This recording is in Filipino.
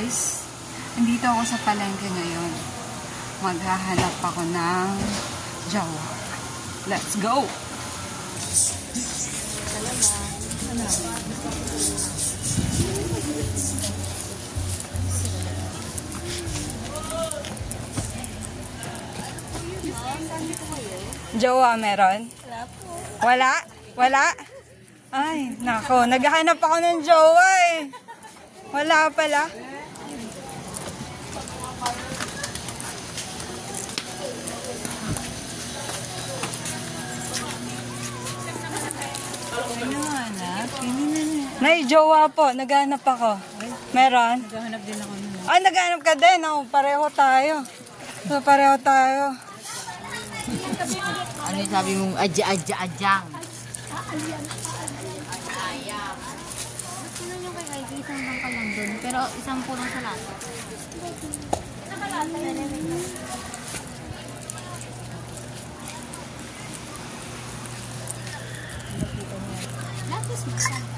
guys, andito ako sa palengke ngayon. Maghahanap ako ng jowa. Let's go! Jowa meron? Wala po. Wala? Wala? Ay, nako. Naghahanap ako ng jowa eh. Wala pala. Nay, jowa po. Naghahanap ako. Meron? Naghahanap din ako nun. Ay, naghahanap ka din. Oh, pareho tayo. So, pareho tayo. Ano yung sabi mong adya-adya-adyang? Sino yung kay Ivy? Isang bangka lang dun. Pero isang pulong sa lahat. Lahat is